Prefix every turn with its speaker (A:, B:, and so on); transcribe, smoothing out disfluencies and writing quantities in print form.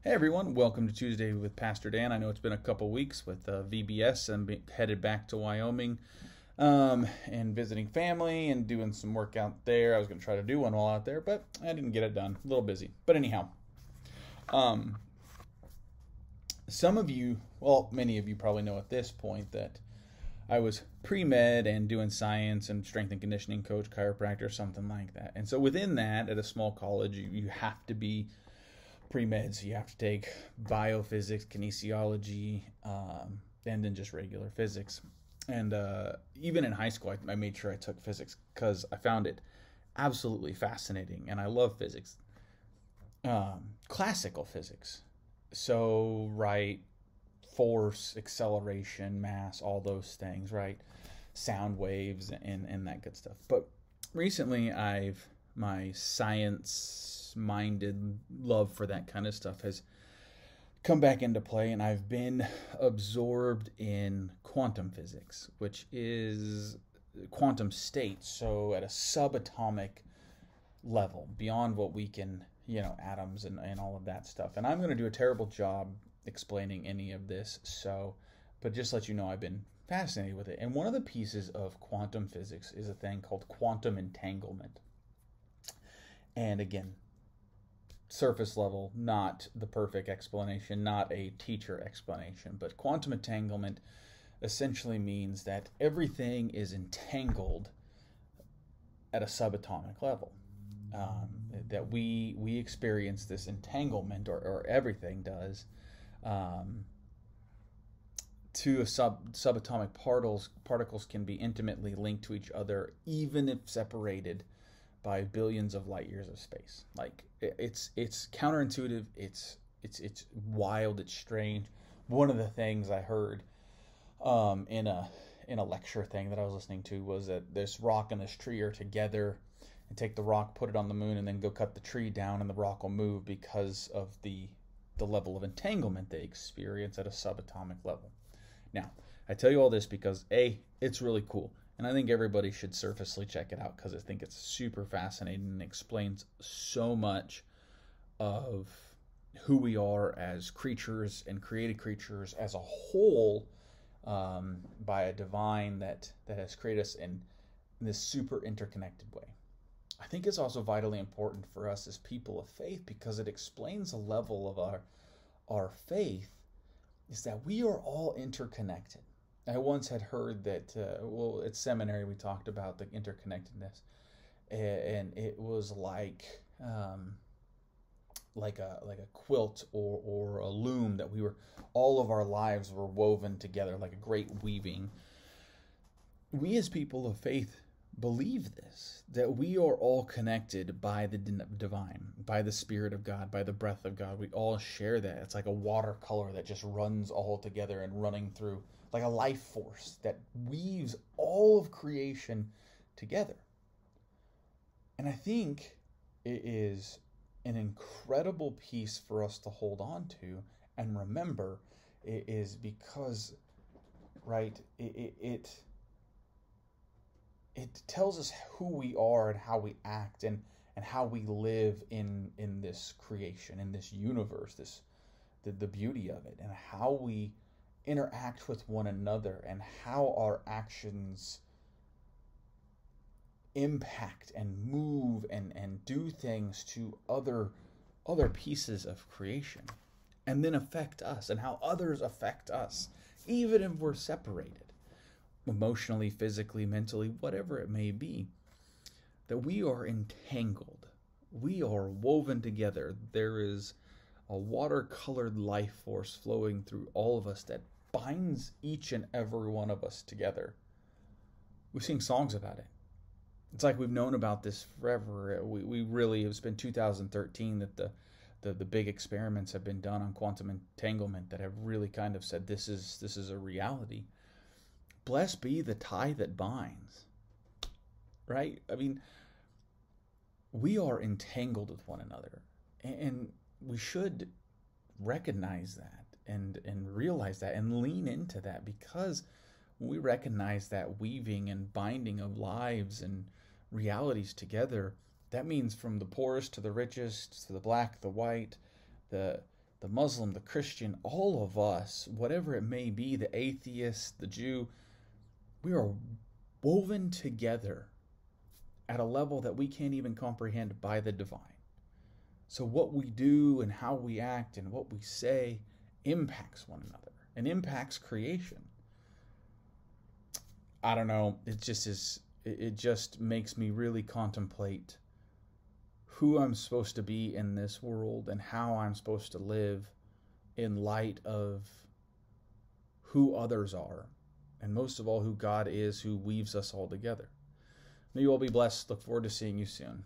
A: Hey everyone, welcome to Tuesday with Pastor Dan. I know it's been a couple weeks with VBS and headed back to Wyoming and visiting family and doing some work out there. I was going to try to do one while out there, but I didn't get it done. A little busy. But anyhow, some of you, well, many of you probably know at this point that I was pre-med and doing science and strength and conditioning coach, chiropractor, something like that. And so within that, at a small college, you have to be pre-med, so you have to take biophysics, kinesiology, and then just regular physics. And even in high school, I made sure I took physics because I found it absolutely fascinating, and I love physics. Classical physics. So, right, force, acceleration, mass, all those things, right? Sound waves and that good stuff. But recently, my science-minded love for that kind of stuff has come back into play, and I've been absorbed in quantum physics, which is quantum states, so at a subatomic level, beyond what we can, atoms and all of that stuff. And I'm going to do a terrible job explaining any of this, but just let you know I've been fascinated with it. And one of the pieces of quantum physics is a thing called quantum entanglement. And again, surface level, not the perfect explanation, not a teacher explanation, but quantum entanglement essentially means that everything is entangled at a subatomic level. That we experience this entanglement, or everything does, to subatomic particles can be intimately linked to each other, even if separated by billions of light years of space. Like it's counterintuitive. It's wild. It's strange. One of the things I heard in a lecture thing that I was listening to was that this rock and this tree are together, and take the rock, put it on the moon, and then go cut the tree down, and the rock will move because of the level of entanglement they experience at a subatomic level. Now, I tell you all this because A, it's really cool. And I think everybody should surfacely check it out because I think it's super fascinating and explains so much of who we are as creatures and created creatures as a whole, by a divine that has created us in this super interconnected way. I think it's also vitally important for us as people of faith because it explains a level of our faith is that we are all interconnected. I once had heard that, at seminary we talked about the interconnectedness, and it was like a quilt or a loom that all of our lives were woven together like a great weaving. We as people of faith believe this, that we are all connected by the divine, by the Spirit of God, by the breath of God. We all share that. It's like a watercolor that just runs all together and running through, like a life force that weaves all of creation together. And I think it is an incredible piece for us to hold on to and remember. It is because, right, it tells us who we are and how we act and how we live in this creation, in this universe, the beauty of it, and how we interact with one another and how our actions impact and move and do things to other pieces of creation, and then affect us, and how others affect us, even if we're separated emotionally, physically, mentally, whatever it may be, that we are entangled. We are woven together. There is a watercolored life force flowing through all of us that binds each and every one of us together. We sing songs about it. It's like we've known about this forever. We really, it's been 2013 that the big experiments have been done on quantum entanglement that have really kind of said this is a reality. Blessed be the tie that binds, right? I mean, we are entangled with one another, and we should recognize that and realize that and lean into that, because when we recognize that weaving and binding of lives and realities together, that means from the poorest to the richest, to the black, the white, the the Muslim, the Christian, all of us, whatever it may be, the atheist, the Jew, we are woven together at a level that we can't even comprehend by the divine. So what we do and how we act and what we say impacts one another and impacts creation. I don't know, it just makes me really contemplate who I'm supposed to be in this world and how I'm supposed to live in light of who others are, and most of all, who God is, who weaves us all together. May you all be blessed. Look forward to seeing you soon.